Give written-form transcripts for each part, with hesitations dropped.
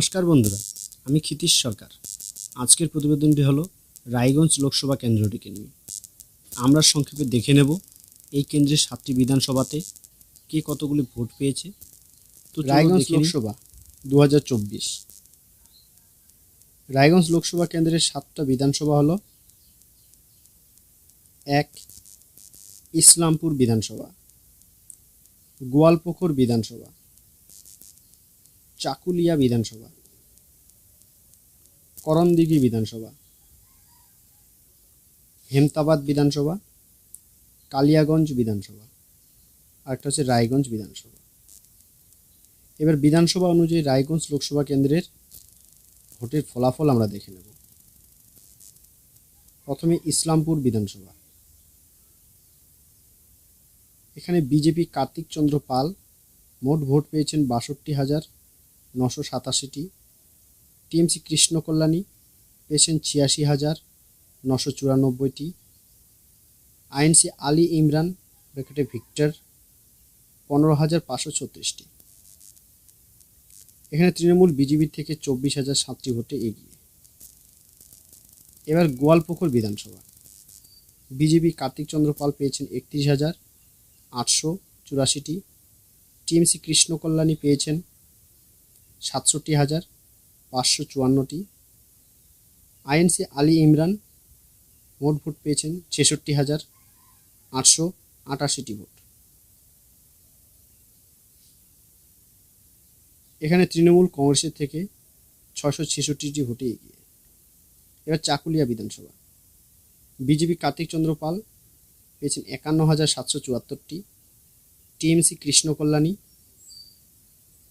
নমস্কার বন্ধুরা, আমি ক্ষিতীশ সরকার। আজকের প্রতিবেদনটি হলো রায়গঞ্জ লোকসভা কেন্দ্রটিকে নিয়ে। আমরা সংক্ষেপে দেখে নেব এই কেন্দ্রের 7টি বিধানসভাতে কে কতগুলি ভোট পেয়েছে। তো রায়গঞ্জ লোকসভা 2024। রায়গঞ্জ লোকসভা কেন্দ্রের 7টা বিধানসভা হলো: 1 ইসলামপুর বিধানসভা, গোয়ালপুকুর বিধানসভা, চাকুলিয়া বিধানসভা, করণদিঘি বিধানসভা, হেমতাবাদ বিধানসভা, কালিয়াগঞ্জ বিধানসভা, আর একটা হচ্ছে রায়গঞ্জ বিধানসভা। এবার বিধানসভা অনুযায়ী রায়গঞ্জ লোকসভা কেন্দ্রের ভোটের ফলাফল আমরা দেখে নেব। প্রথমে ইসলামপুর বিধানসভা। এখানে বিজেপি কার্তিক চন্দ্র পাল মোট ভোট পেয়েছেন 62,987টি। টিএমসি কৃষ্ণ কল্যাণী পেয়েছেন 86,994টি। আইএনসি আলী ইমরান ব্র্যাকেটে ভিক্টর 15,536টি। এখানে তৃণমূল বিজেপি থেকে 24,007টি ভোটে এগিয়ে। এবার গোয়ালপুকুর বিধানসভা। বিজেপি কার্তিক চন্দ্র পাল পেয়েছেন 31,884টি। টিএমসি কৃষ্ণ কল্যাণী পেয়েছেন 67,554টি। আইএনসি আলী ইমরান মোট ভোট পেয়েছেন 66,888টি ভোট। এখানে তৃণমূল কংগ্রেসের থেকে 666টি ভোটে এগিয়ে। এবার চাকুলিয়া বিধানসভা। বিজেপি কার্তিক চন্দ্র পাল পেয়েছেন 51,774টি। টিএমসি কৃষ্ণ কল্যাণী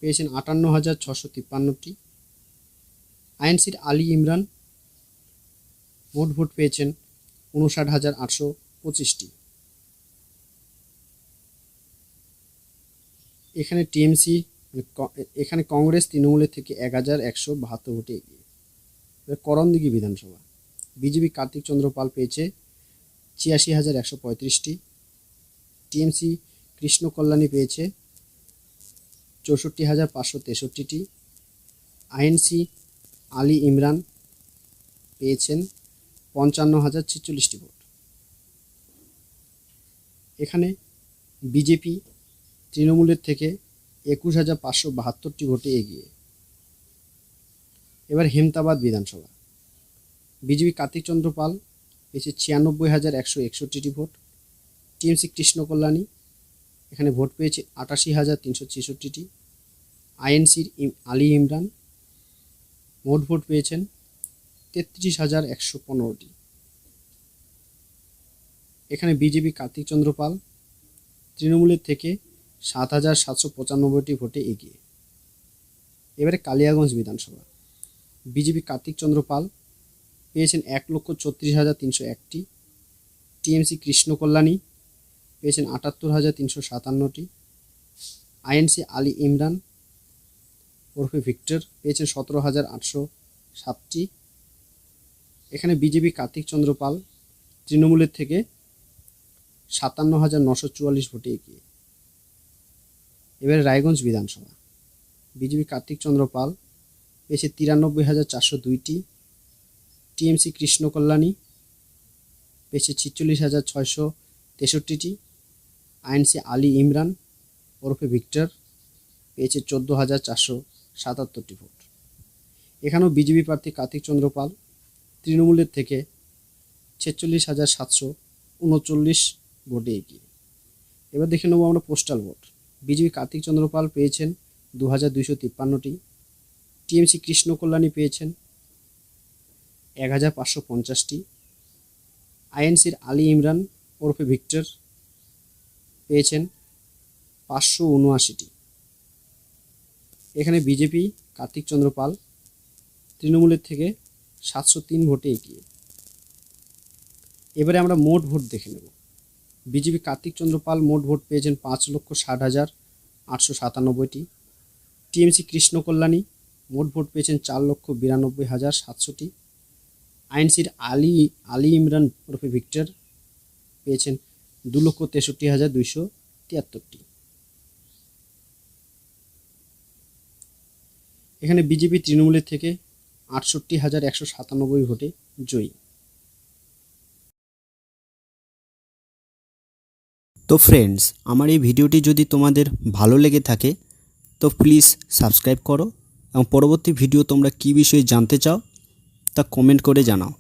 পেয়েছেন 58,653টি। আইএনসির আলী ইমরান মোট ভোট পেয়েছেন 59,825টি। এখানে এখানে কংগ্রেস তৃণমূলের থেকে 1,172 ভোটে এগিয়ে। করণদিঘি বিধানসভা। বিজেপি কার্তিক চন্দ্র পাল পেয়েছে 86,135টি। টিএমসি কৃষ্ণ কল্যাণী পেয়েছে 64,563টি। আইএনসি আলী ইমরান পেয়েছেন 55,046টি ভোট। এখানে বিজেপি তৃণমূলের থেকে 21,572টি ভোটে এগিয়ে। এবার হেমতাবাদ বিধানসভা। বিজেপি কার্তিক চন্দ্র পাল পেয়েছে 96,161টি ভোট। টিএমসি কৃষ্ণ কল্যাণী এখানে ভোট পেয়েছে 88,366টি। আইএনসির আলী ইমরান মোট ভোট পেয়েছেন 33,115টি। এখানে বিজেপি কার্তিক চন্দ্র পাল তৃণমূলের থেকে 7,795টি ভোটে এগিয়ে। এবারে কালিয়াগঞ্জ বিধানসভা। বিজেপি কার্তিক চন্দ্র পাল পেয়েছেন 1,36,301টি। টিএমসি কৃষ্ণ কল্যাণী পেয়েছেন 78,357টি। আইএনসি আলী ইমরান ওরফে ভিক্টর পেয়েছেন 17,807টি। এখানে বিজেপি কার্তিক চন্দ্র পাল তৃণমূলের থেকে 57,944 ভোটে এগিয়ে। এবারে রায়গঞ্জ বিধানসভা। বিজেপি কার্তিক চন্দ্র পাল পেয়েছে 93,402টি। টিএমসি কৃষ্ণ কল্যাণী পেয়েছে 46,663টি। আইএনসি আলী ইমরান ওরফে ভিক্টর পেয়েছে 14,477টি ভোট। এখানেও বিজেপি প্রার্থী কার্তিক চন্দ্র পাল তৃণমূলের থেকে 46,739 ভোটে এগিয়ে। এবার দেখে নেব আমরা postal vote. BJP Kartik Chandra Pal পেয়েছেন 2,253টি। টিএমসি কৃষ্ণ কল্যাণী পেয়েছেন 1,550টি। আইএনসির আলী ইমরান ওরফে ভিক্টর পেয়েছেন 579টি। এখানে বিজেপি কার্তিক চন্দ্র পাল তৃণমূলের থেকে 703 ভোটে এগিয়ে। এবারে আমরা মোট ভোট দেখে নেব। বিজেপি কার্তিক চন্দ্র পাল মোট ভোট পেয়েছেন 5,60,897টি। টিএমসি কৃষ্ণ কল্যাণী মোট ভোট পেয়েছেন 4,92,700টি। আইএনসির আলী ইমরান ওরফে ভিক্টর পেয়েছেন 2,63,273টি। এখানে বিজেপি তৃণমূলের থেকে ৬৮,১৯৭ ভোটে জয়ী। তো ফ্রেন্ডস, আমার এই ভিডিওটি যদি তোমাদের ভালো লেগে থাকে তো প্লিজ সাবস্ক্রাইব করো এবং পরবর্তী ভিডিও তোমরা কী বিষয়ে জানতে চাও তা কমেন্ট করে জানাও।